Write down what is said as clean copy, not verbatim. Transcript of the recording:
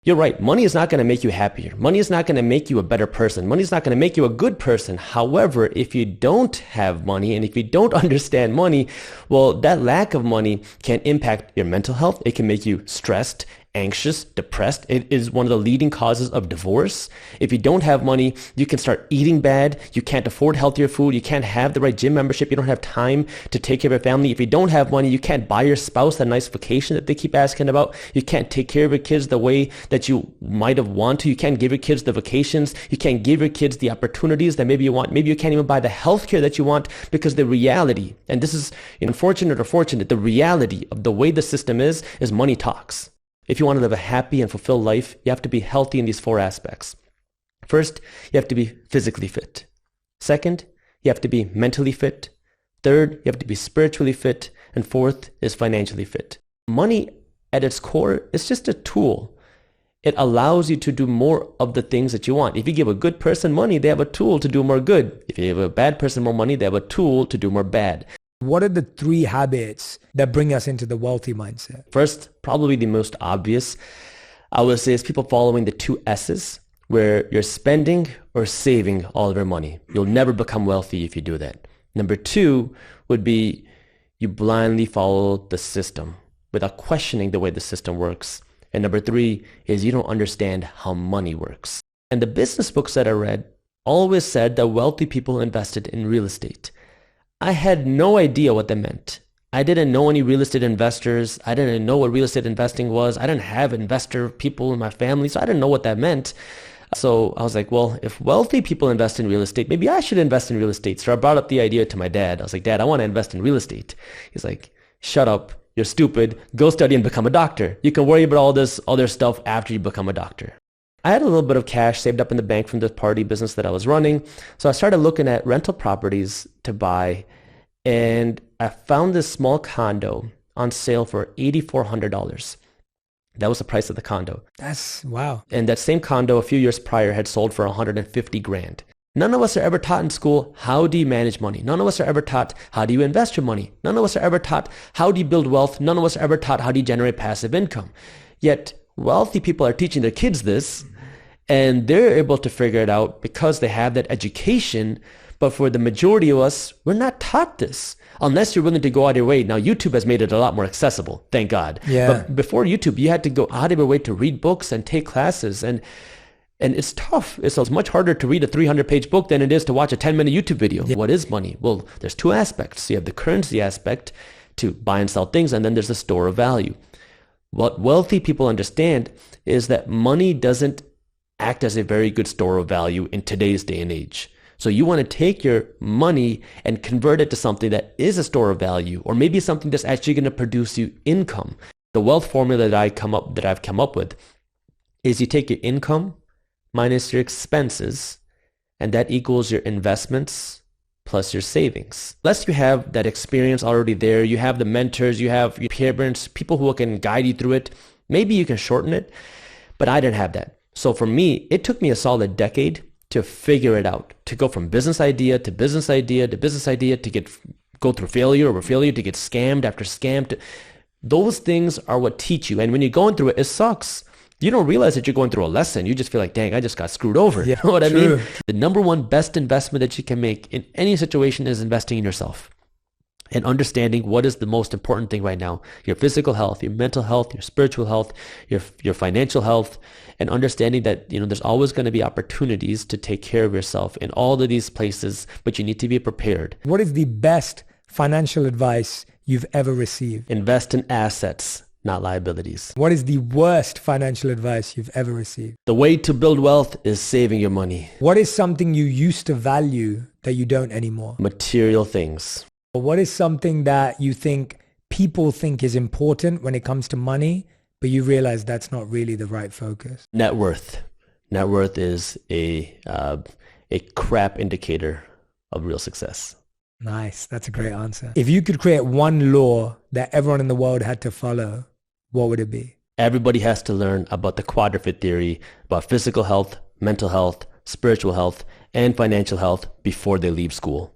You're right. Money is not going to make you happier. Money is not going to make you a better person. Money is not going to make you a good person. However, if you don't have money and if you don't understand money, well, that lack of money can impact your mental health. It can make you stressed, anxious, depressed. It is one of the leading causes of divorce. If you don't have money, you can start eating bad. You can't afford healthier food. You can't have the right gym membership. You don't have time to take care of your family. If you don't have money, you can't buy your spouse that nice vacation that they keep asking about. You can't take care of your kids the way that you might have wanted to. You can't give your kids the vacations. You can't give your kids the opportunities that maybe you want. Maybe you can't even buy the health care that you want, because the reality, and this is unfortunate or fortunate, the reality of the way the system is money talks. If you want to live a happy and fulfilled life, you have to be healthy in these four aspects. First, you have to be physically fit. Second, you have to be mentally fit. Third, you have to be spiritually fit. And fourth is financially fit. Money at its core is just a tool. It allows you to do more of the things that you want. If you give a good person money, they have a tool to do more good. If you give a bad person more money, they have a tool to do more bad. What are the 3 habits that bring us into the wealthy mindset? First, probably the most obvious, I would say, is people following the 2 S's, where you're spending or saving all of your money. You'll never become wealthy if you do that. Number 2 would be you blindly follow the system without questioning the way the system works. And number 3 is you don't understand how money works. And the business books that I read always said that wealthy people invested in real estate. I had no idea what that meant. I didn't know any real estate investors. I didn't know what real estate investing was. I didn't have investor people in my family, so I didn't know what that meant. So I was like, well, if wealthy people invest in real estate, maybe I should invest in real estate. So I brought up the idea to my dad. I was like, Dad, I want to invest in real estate. He's like, shut up. You're stupid. Go study and become a doctor. You can worry about all this other stuff after you become a doctor. I had a little bit of cash saved up in the bank from the party business that I was running. So I started looking at rental properties to buy, and I found this small condo on sale for $8,400. That was the price of the condo. That's wow. And that same condo a few years prior had sold for $150,000. None of us are ever taught in school, how do you manage money? None of us are ever taught, how do you invest your money? None of us are ever taught, how do you build wealth? None of us are ever taught, how do you generate passive income? Yet wealthy people are teaching their kids this, and they're able to figure it out because they have that education. But for the majority of us, we're not taught this unless you're willing to go out of your way. Now, YouTube has made it a lot more accessible, thank God. Yeah. But before YouTube, you had to go out of your way to read books and take classes. And it's tough. It's much harder to read a 300-page book than it is to watch a 10-minute YouTube video. Yeah. What is money? Well, there's 2 aspects. You have the currency aspect to buy and sell things, and then there's the store of value. What wealthy people understand is that money doesn't act as a very good store of value in today's day and age. So you want to take your money and convert it to something that is a store of value, or maybe something that's actually going to produce you income. The wealth formula that I've come up with is you take your income minus your expenses, and that equals your investments plus your savings. Unless you have that experience already there, you have the mentors, you have your parents, people who can guide you through it, maybe you can shorten it, but I didn't have that. So for me, it took me a solid decade to figure it out, to go from business idea to business idea to business idea, to go through failure over failure, to get scammed after scam. Those things are what teach you. And when you're going through it, it sucks. You don't realize that you're going through a lesson. You just feel like, dang, I just got screwed over. Yeah, you know what true. I mean? The number one best investment that you can make in any situation is investing in yourself and understanding what is the most important thing right now. Your physical health, your mental health, your spiritual health, your financial health, and understanding that, there's always going to be opportunities to take care of yourself in all of these places, but you need to be prepared. What is the best financial advice you've ever received? Invest in assets, not liabilities. What is the worst financial advice you've ever received? The way to build wealth is saving your money. What is something you used to value that you don't anymore? Material things. What is something that you think people think is important when it comes to money, but you realize that's not really the right focus? Net worth. Net worth is a crap indicator of real success. Nice. That's a great answer. If you could create one law that everyone in the world had to follow, what would it be? Everybody has to learn about the quadruped theory, about physical health, mental health, spiritual health, and financial health before they leave school.